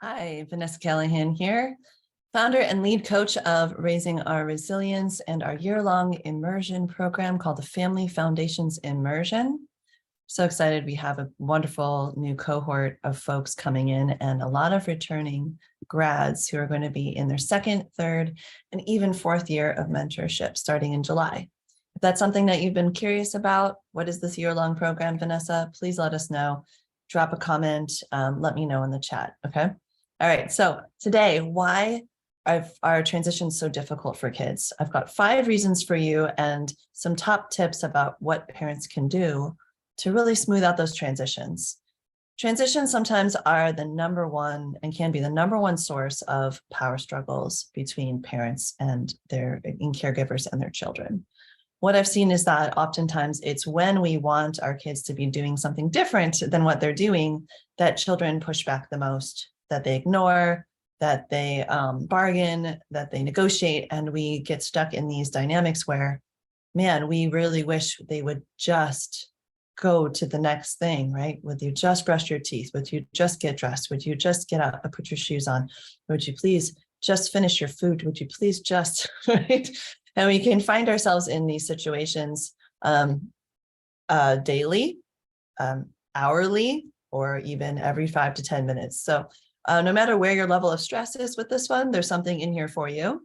Hi, Vanessa Callahan here, founder and lead coach of Raising Our Resilience and our year-long immersion program called the Family Foundations Immersion. So excited. We have a wonderful new cohort of folks coming in and a lot of returning grads who are going to be in their second, third, and even fourth year of mentorship starting in July. If that's something that you've been curious about, what is this year-long program, Vanessa? Please let us know. Drop a comment. Let me know in the chat. Okay. All right. So today, why are transitions so difficult for kids? I've got 5 reasons for you and some top tips about what parents can do to really smooth out those transitions. Transitions sometimes are the number one and can be the number one source of power struggles between parents and their caregivers and their children. What I've seen is that oftentimes it's when we want our kids to be doing something different than what they're doing that children push back the most, that they ignore, that they bargain, that they negotiate, and we get stuck in these dynamics where, man, we really wish they would just go to the next thing, right? Would you just brush your teeth? Would you just get dressed? Would you just get up and put your shoes on? Would you please just finish your food? Would you please just, right? And we can find ourselves in these situations daily, hourly, or even every 5 to 10 minutes. So no matter where your level of stress is with this one, there's something in here for you.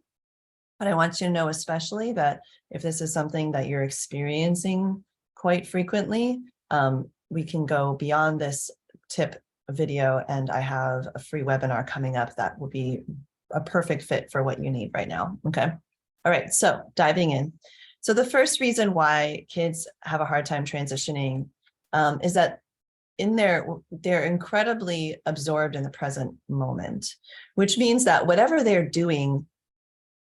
But I want you to know especially that if this is something that you're experiencing quite frequently, we can go beyond this tip video, and I have a free webinar coming up that will be a perfect fit for what you need right now. Okay. All right. So diving in. So the first reason why kids have a hard time transitioning is that they're incredibly absorbed in the present moment, which means that whatever they're doing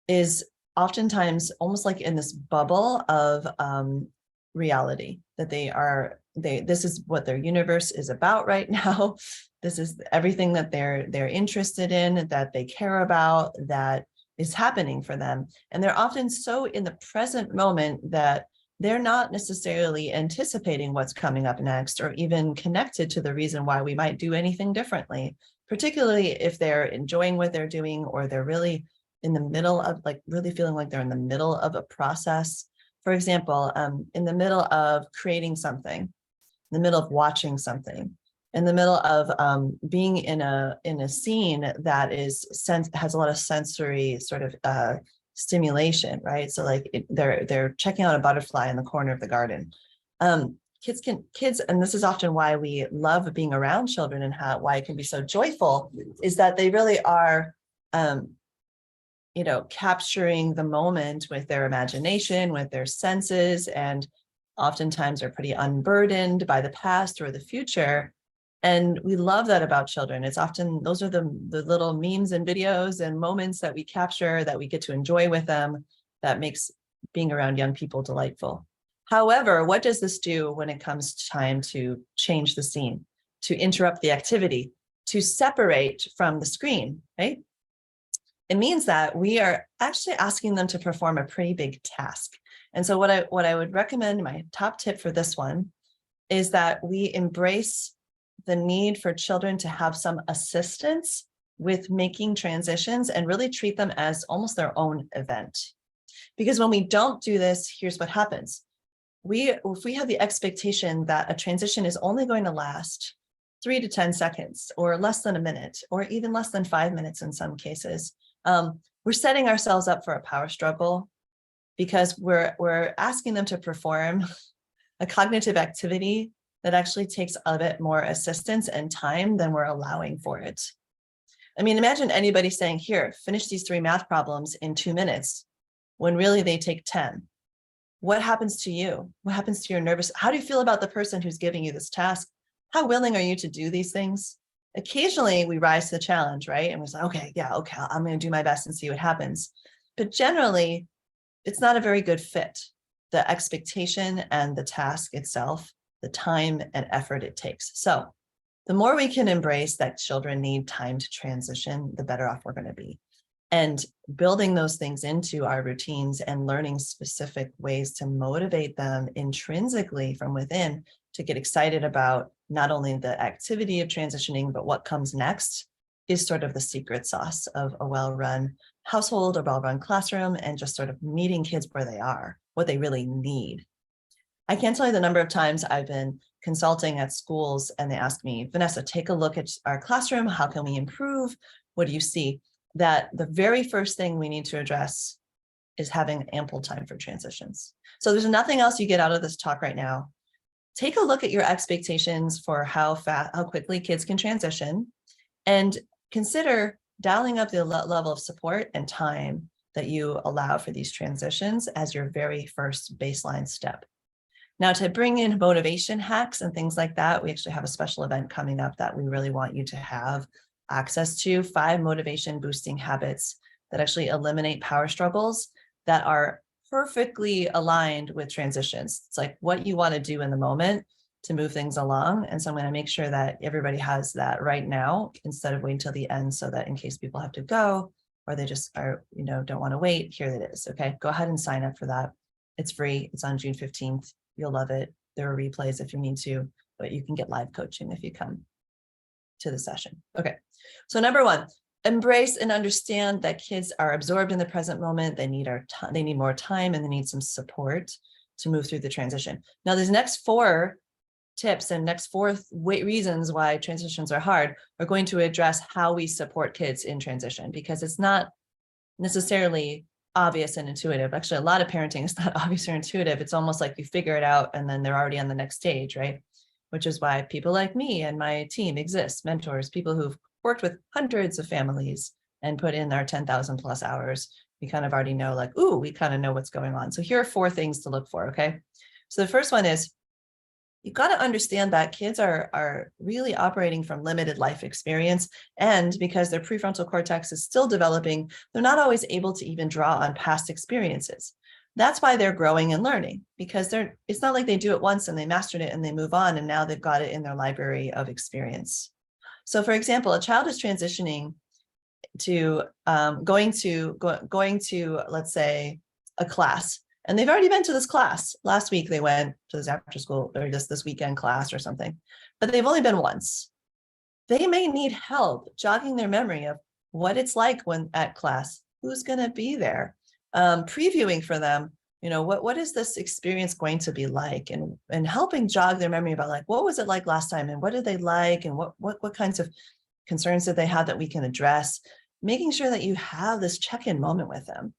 is oftentimes almost like in this bubble of reality, that this is what their universe is about right now. This is everything that they're interested in, that they care about, that is happening for them. And they're often so in the present moment that they're not necessarily anticipating what's coming up next or even connected to the reason why we might do anything differently, particularly if they're enjoying what they're doing or they're really in the middle of really feeling like they're in the middle of a process. For example, in the middle of creating something, in the middle of watching something, in the middle of being in a scene that has a lot of sensory sort of stimulation, right? So like they're checking out a butterfly in the corner of the garden. Kids, and this is often why we love being around children and why it can be so joyful, is that they really are capturing the moment with their imagination, with their senses, and oftentimes are pretty unburdened by the past or the future. And we love that about children. It's often, those are the little memes and videos and moments that we capture that we get to enjoy with them that makes being around young people delightful. However, what does this do when it comes time to change the scene, to interrupt the activity, to separate from the screen, right? It means that we are actually asking them to perform a pretty big task. And so what I would recommend, my top tip for this one, is that we embrace the need for children to have some assistance with making transitions and really treat them as almost their own event. Because when we don't do this, here's what happens. If we have the expectation that a transition is only going to last 3 to 10 seconds or less than a minute, or even less than 5 minutes in some cases, we're setting ourselves up for a power struggle because we're asking them to perform a cognitive activity that actually takes a bit more assistance and time than we're allowing for it. I mean, imagine anybody saying, here, finish these 3 math problems in 2 minutes, when really they take 10. What happens to you? What happens to your nervous? How do you feel about the person who's giving you this task? How willing are you to do these things? Occasionally we rise to the challenge, right? And we're like, okay, I'm going to do my best and see what happens. But generally, it's not a very good fit. The expectation and the task itself, the time and effort it takes. So the more we can embrace that children need time to transition, the better off we're going to be. And building those things into our routines and learning specific ways to motivate them intrinsically from within to get excited about not only the activity of transitioning, but what comes next is sort of the secret sauce of a well-run household, a well-run classroom, and just sort of meeting kids where they are, what they really need. I can't tell you the number of times I've been consulting at schools and they ask me, Vanessa, take a look at our classroom. How can we improve? What do you see? That the very first thing we need to address is having ample time for transitions. So there's nothing else you get out of this talk right now. Take a look at your expectations for how quickly kids can transition, and consider dialing up the level of support and time that you allow for these transitions as your very first baseline step. Now, to bring in motivation hacks and things like that, we actually have a special event coming up that we really want you to have access to, 5 motivation boosting habits that actually eliminate power struggles that are perfectly aligned with transitions. It's like what you want to do in the moment to move things along. And so I'm going to make sure that everybody has that right now instead of waiting till the end, so that in case people have to go or they just are, don't want to wait, here it is. Okay, go ahead and sign up for that. It's free. It's on June 15th. You'll love it. There are replays if you need to, but you can get live coaching if you come to the session. Okay, so number 1, embrace and understand that kids are absorbed in the present moment. They need they need more time, and they need some support to move through the transition. Now, these next 4 tips and next 4 reasons why transitions are hard are going to address how we support kids in transition, because it's not necessarily obvious and intuitive. Actually, a lot of parenting is not obvious or intuitive. It's almost like you figure it out and then they're already on the next stage, right? Which is why people like me and my team exist, mentors, people who've worked with hundreds of families and put in their 10,000 plus hours. We kind of already know, like, ooh, we kind of know what's going on. So here are 4 things to look for, okay? So the first one is, you've got to understand that kids are really operating from limited life experience. And because their prefrontal cortex is still developing, they're not always able to even draw on past experiences. That's why they're growing and learning, because it's not like they do it once and they mastered it and they move on and now they've got it in their library of experience. So for example, a child is transitioning to going to, let's say, a class. And they've already been to this class. Last week, they went to this after school or just this weekend class or something, but they've only been once. They may need help jogging their memory of what it's like when at class, who's going to be there, previewing for them, what is this experience going to be like, and helping jog their memory about, like, what was it like last time and what did they like and what kinds of concerns did they have that we can address, making sure that you have this check-in moment with them.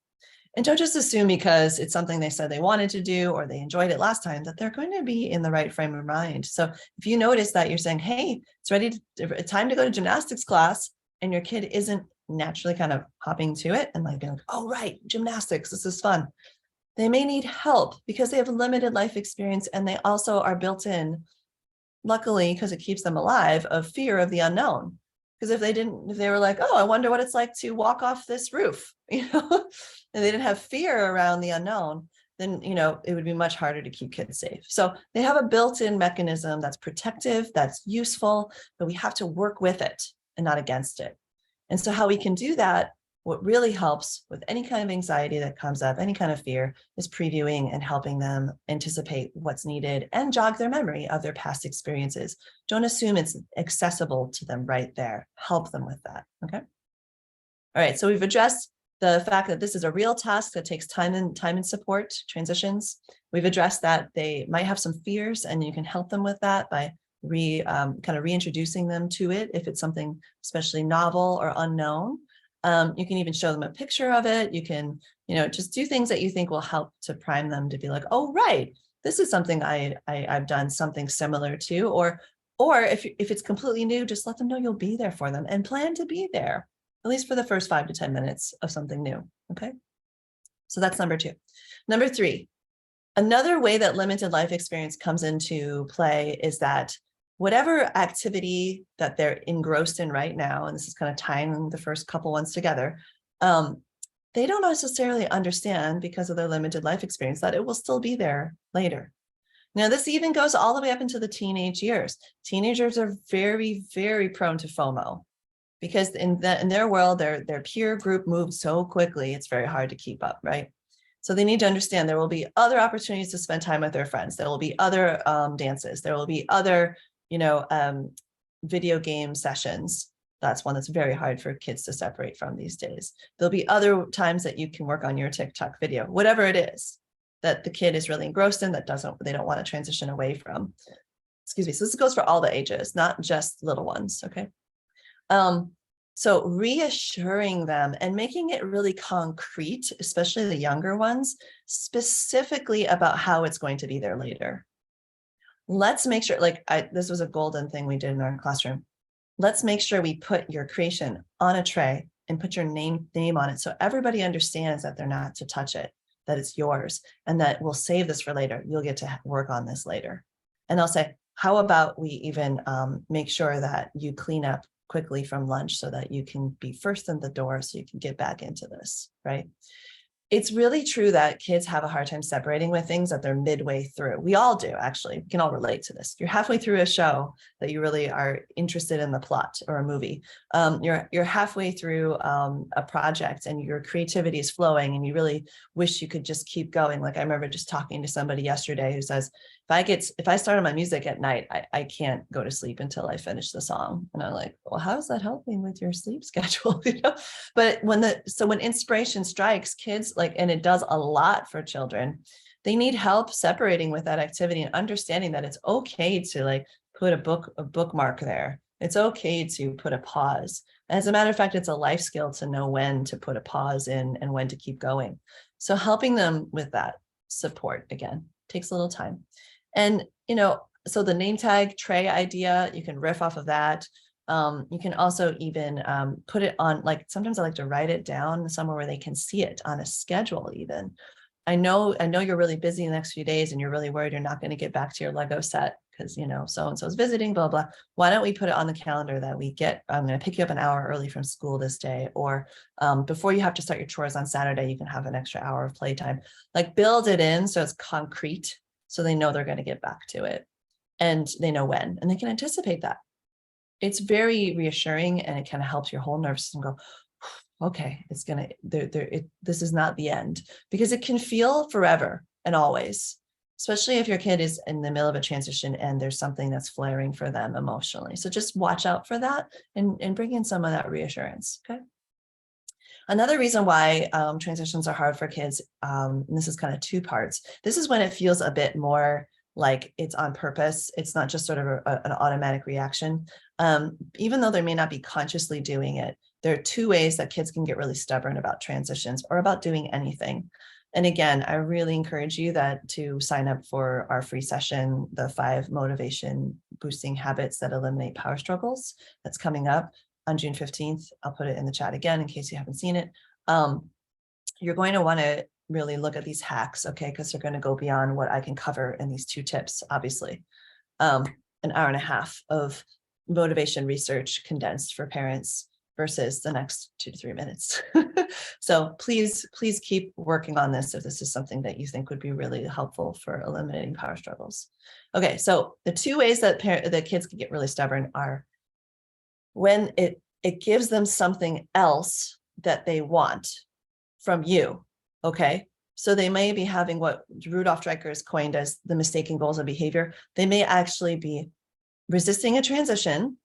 And don't just assume because it's something they said they wanted to do or they enjoyed it last time that they're going to be in the right frame of mind. So if you notice that you're saying, hey, it's time to go to gymnastics class, and your kid isn't naturally kind of hopping to it and like being like, oh, right, gymnastics, this is fun. They may need help because they have a limited life experience, and they also are built in, luckily, because it keeps them alive, of fear of the unknown. Because if they were like, oh, I wonder what it's like to walk off this roof, and they didn't have fear around the unknown, then, it would be much harder to keep kids safe. So they have a built-in mechanism that's protective, that's useful, but we have to work with it and not against it. And so how we can do that, what really helps with any kind of anxiety that comes up, any kind of fear, is previewing and helping them anticipate what's needed and jog their memory of their past experiences. Don't assume it's accessible to them right there. Help them with that, okay? All right, so we've addressed the fact that this is a real task that takes time and support, transitions. We've addressed that they might have some fears, and you can help them with that by kind of reintroducing them to it if it's something especially novel or unknown. You can even show them a picture of it. You can, just do things that you think will help to prime them to be like, oh, right, this is something I've done something similar to, or if it's completely new, just let them know you'll be there for them and plan to be there, at least for the first 5 to 10 minutes of something new. Okay. So that's number 2. Number 3, another way that limited life experience comes into play is that whatever activity that they're engrossed in right now, and this is kind of tying the first couple ones together, they don't necessarily understand, because of their limited life experience, that it will still be there later. Now, this even goes all the way up into the teenage years. Teenagers are very, very prone to FOMO, because in their world, their peer group moves so quickly, it's very hard to keep up, right? So they need to understand there will be other opportunities to spend time with their friends. There will be other dances. There will be other, video game sessions. That's one that's very hard for kids to separate from these days. There'll be other times that you can work on your TikTok video, whatever it is that the kid is really engrossed in, that they don't want to transition away from. Excuse me. So this goes for all the ages, not just little ones. Okay. So reassuring them and making it really concrete, especially the younger ones, specifically about how it's going to be there later. Let's make sure, this was a golden thing we did in our classroom. Let's make sure we put your creation on a tray and put your name on it, so everybody understands that they're not to touch it, that it's yours, and that we'll save this for later. You'll get to work on this later. And I'll say, how about we even make sure that you clean up quickly from lunch so that you can be first in the door so you can get back into this, right? It's really true that kids have a hard time separating with things that they're midway through. We all do, actually. We can all relate to this. You're halfway through a show that you really are interested in the plot, or a movie. You're halfway through a project and your creativity is flowing and you really wish you could just keep going. Like I remember just talking to somebody yesterday who says, if I start on my music at night, I can't go to sleep until I finish the song. And I'm like, well, how is that helping with your sleep schedule? But when inspiration strikes, kids, and it does a lot for children, they need help separating with that activity and understanding that it's okay to put a bookmark there. It's okay to put a pause. As a matter of fact, it's a life skill to know when to put a pause in and when to keep going. So helping them with that support, again, takes a little time. And, so the name tag tray idea, you can riff off of that. You can also even put it on, sometimes I like to write it down somewhere where they can see it on a schedule even. I know you're really busy the next few days and you're really worried you're not going to get back to your Lego set because, so-and-so is visiting, blah, blah. Why don't we put it on the calendar that I'm going to pick you up an hour early from school this day, or before you have to start your chores on Saturday, you can have an extra hour of playtime. Build it in so it's concrete, so they know they're going to get back to it and they know when, and they can anticipate that. It's very reassuring, and it kind of helps your whole nervous system go, okay, it's going to, this is not the end, because it can feel forever and always, especially if your kid is in the middle of a transition and there's something that's flaring for them emotionally. So just watch out for that and bring in some of that reassurance. Okay. Another reason why transitions are hard for kids, and this is kind of two parts. This is when it feels a bit more like it's on purpose. It's not just sort of an automatic reaction. Even though they may not be consciously doing it, there are two ways that kids can get really stubborn about transitions or about doing anything. And again, I really encourage you to sign up for our free session, the 5 motivation boosting habits that eliminate power struggles. That's coming up on June 15th. I'll put it in the chat again in case you haven't seen it. You're going to want to really look at these hacks, okay? Because they're going to go beyond what I can cover in these 2 tips, obviously. An hour and a half of motivation research condensed for parents versus the next 2 to 3 minutes. So please keep working on this if this is something that you think would be really helpful for eliminating power struggles. Okay, so the 2 ways that kids can get really stubborn are when it gives them something else that they want from you, okay? So they may be having what Rudolf Dreikurs has coined as the mistaken goals of behavior. They may actually be resisting a transition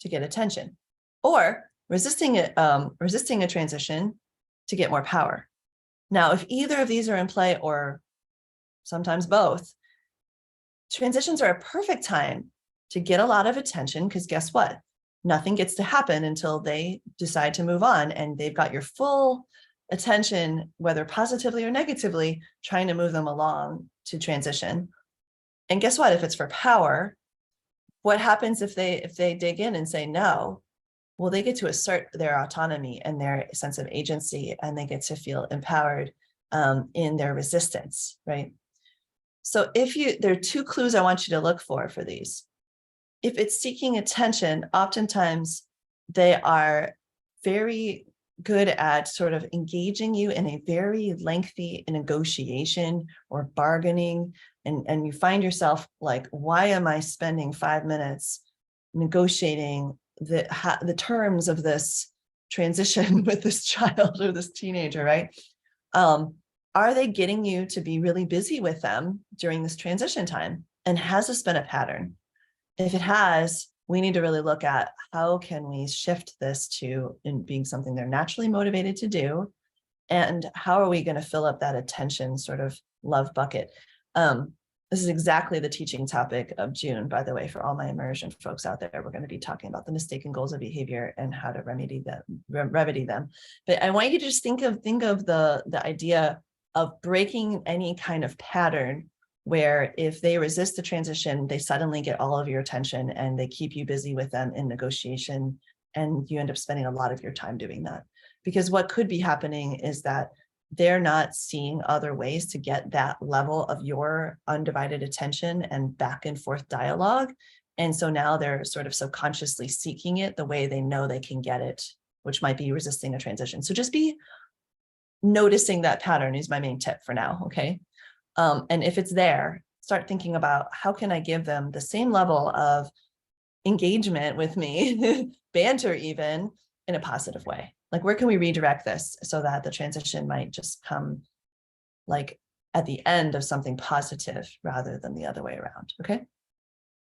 to get attention, or resisting a transition to get more power. Now, if either of these are in play, or sometimes both, transitions are a perfect time to get a lot of attention, because guess what? Nothing gets to happen until they decide to move on, and they've got your full attention, whether positively or negatively, trying to move them along to transition. And guess what? If it's for power, what happens if they dig in and say no? Well, they get to assert their autonomy and their sense of agency, and they get to feel empowered in their resistance, right? So there are 2 clues I want you to look for these. If it's seeking attention, oftentimes they are very good at sort of engaging you in a very lengthy negotiation or bargaining, and you find yourself like, why am I spending 5 minutes negotiating the terms of this transition with this child or this teenager, right? Are they getting you to be really busy with them during this transition time? And has this been a pattern? If it has, we need to really look at how can we shift this to in being something they're naturally motivated to do, and how are we going to fill up that attention sort of love bucket. This is exactly the teaching topic of June, by the way, for all my immersion folks out there. We're going to be talking about the mistaken goals of behavior and how to remedy them. But I want you to just think of the idea of breaking any kind of pattern where if they resist the transition, they suddenly get all of your attention and they keep you busy with them in negotiation, and you end up spending a lot of your time doing that. Because what could be happening is that they're not seeing other ways to get that level of your undivided attention and back and forth dialogue. And so now they're sort of subconsciously seeking it the way they know they can get it, which might be resisting a transition. So just be noticing that pattern is my main tip for now, okay? And if it's there, start thinking about how can I give them the same level of engagement with me, banter even, in a positive way. Like, where can we redirect this so that the transition might just come like at the end of something positive rather than the other way around, okay?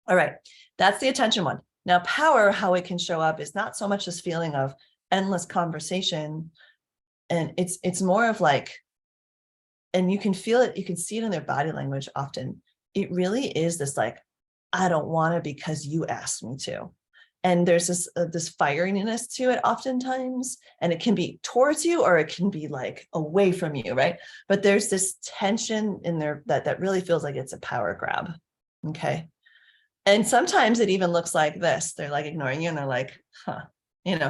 All right, that's the attention one. Now, power, how it can show up is not so much this feeling of endless conversation, and it's more of like, and you can feel it, you can see it in their body language often. It really is this like, I don't want to because you asked me to. And there's this fieriness to it oftentimes, and it can be towards you or it can be like away from you, right? But there's this tension in there that really feels like it's a power grab, okay? And sometimes it even looks like this. They're like ignoring you and they're like,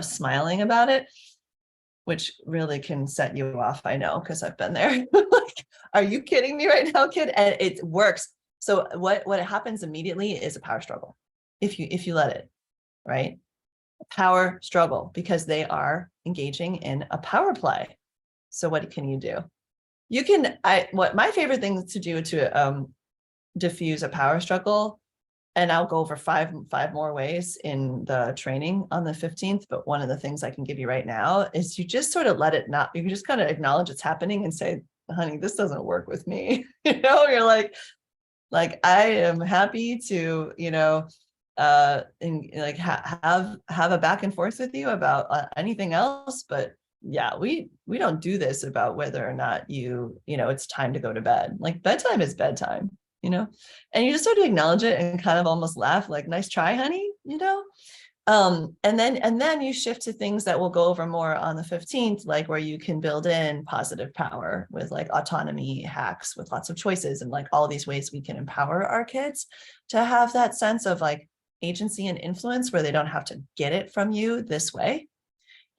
smiling about it, which really can set you off. I know, because I've been there. Like, are you kidding me right now, kid? And it works. So what happens immediately is a power struggle if you let it. Right? Power struggle, because they are engaging in a power play. So what can you do? You can, what my favorite thing to do to diffuse a power struggle, and I'll go over five more ways in the training on the 15th, but one of the things I can give you right now is you just sort of let it not, you can just kind of acknowledge it's happening and say, honey, this doesn't work with me. You're like, I am happy to, and like have a back and forth with you about anything else, but yeah, we don't do this about whether or not it's time to go to bed. Like, bedtime is bedtime, and you just sort of acknowledge it and kind of almost laugh, like, nice try, honey, and then you shift to things that we'll go over more on the 15th, like where you can build in positive power with like autonomy hacks with lots of choices and like all these ways we can empower our kids to have that sense of like agency and influence where they don't have to get it from you this way.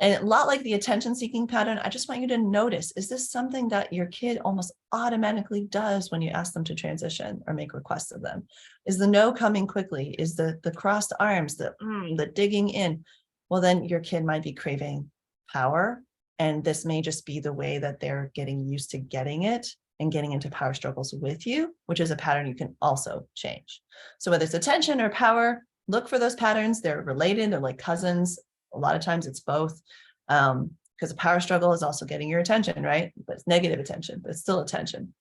And a lot like the attention seeking pattern, I just want you to notice, is this something that your kid almost automatically does when you ask them to transition or make requests of them? Is the no coming quickly? Is the crossed arms, the digging in? Well, then your kid might be craving power, and this may just be the way that they're getting used to getting it and getting into power struggles with you, which is a pattern you can also change. So whether it's attention or power, look for those patterns. They're related, they're like cousins. A lot of times it's both, because a power struggle is also getting your attention, right? But it's negative attention, but it's still attention.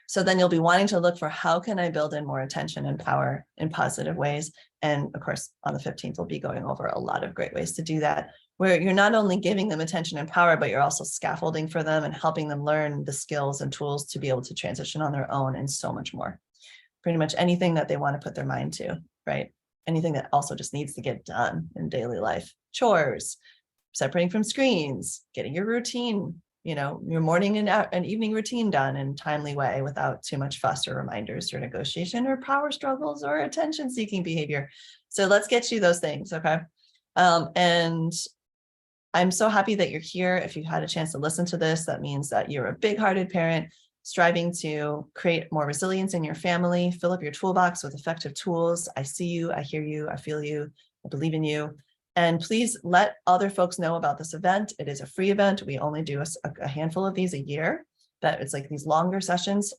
So then you'll be wanting to look for, how can I build in more attention and power in positive ways? And of course, on the 15th, we'll be going over a lot of great ways to do that, where you're not only giving them attention and power, but you're also scaffolding for them and helping them learn the skills and tools to be able to transition on their own, and so much more. Pretty much anything that they want to put their mind to, right? Anything that also just needs to get done in daily life. Chores, separating from screens, getting your routine, your morning and evening routine done in a timely way without too much fuss or reminders or negotiation or power struggles or attention seeking behavior. So let's get you those things, okay? And I'm so happy that you're here. If you had a chance to listen to this, that means that you're a big-hearted parent striving to create more resilience in your family, fill up your toolbox with effective tools. I see you, I hear you, I feel you, I believe in you. And please let other folks know about this event. It is a free event. We only do a handful of these a year. That it's like these longer sessions.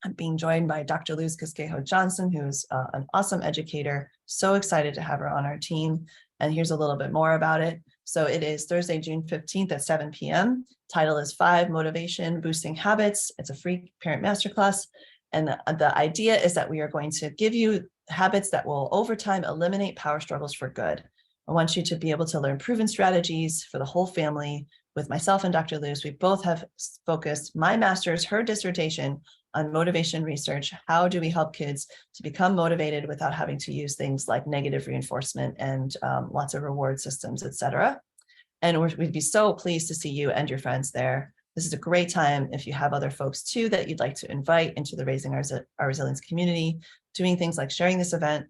I'm being joined by Dr. Luz Casquejo Johnson, who's an awesome educator. So excited to have her on our team. And here's a little bit more about it. So it is Thursday, June 15th at 7 p.m. Title is 5 Motivation Boosting Habits. It's a free parent masterclass. And the idea is that we are going to give you habits that will over time eliminate power struggles for good. I want you to be able to learn proven strategies for the whole family. With myself and Dr. Luz, we both have focused my master's, her dissertation on motivation research. How do we help kids to become motivated without having to use things like negative reinforcement and lots of reward systems, et cetera? And we'd be so pleased to see you and your friends there. This is a great time if you have other folks too that you'd like to invite into the Raising Our Resilience community, doing things like sharing this event,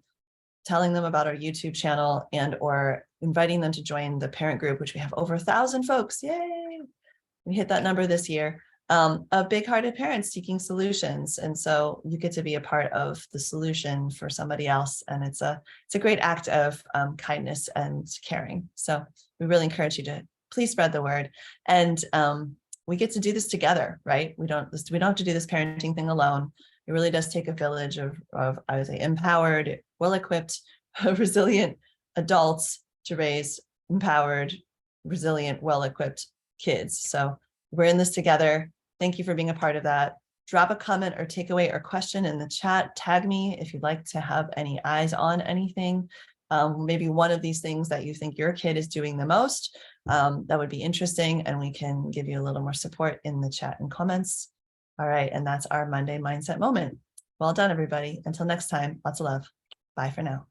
telling them about our YouTube channel, and or inviting them to join the parent group, which we have over 1,000 folks. Yay! We hit that number this year, of big-hearted parents seeking solutions. And so you get to be a part of the solution for somebody else. And it's a great act of kindness and caring. So we really encourage you to please spread the word. And we get to do this together, right? We don't have to do this parenting thing alone. It really does take a village of I would say, empowered, well-equipped, resilient adults to raise empowered, resilient, well-equipped kids. So we're in this together. Thank you for being a part of that. Drop a comment or takeaway or question in the chat. Tag me if you'd like to have any eyes on anything. Maybe one of these things that you think your kid is doing the most. That would be interesting, and we can give you a little more support in the chat and comments. All right, and that's our Monday Mindset Moment. Well done, everybody. Until next time, lots of love. Bye for now.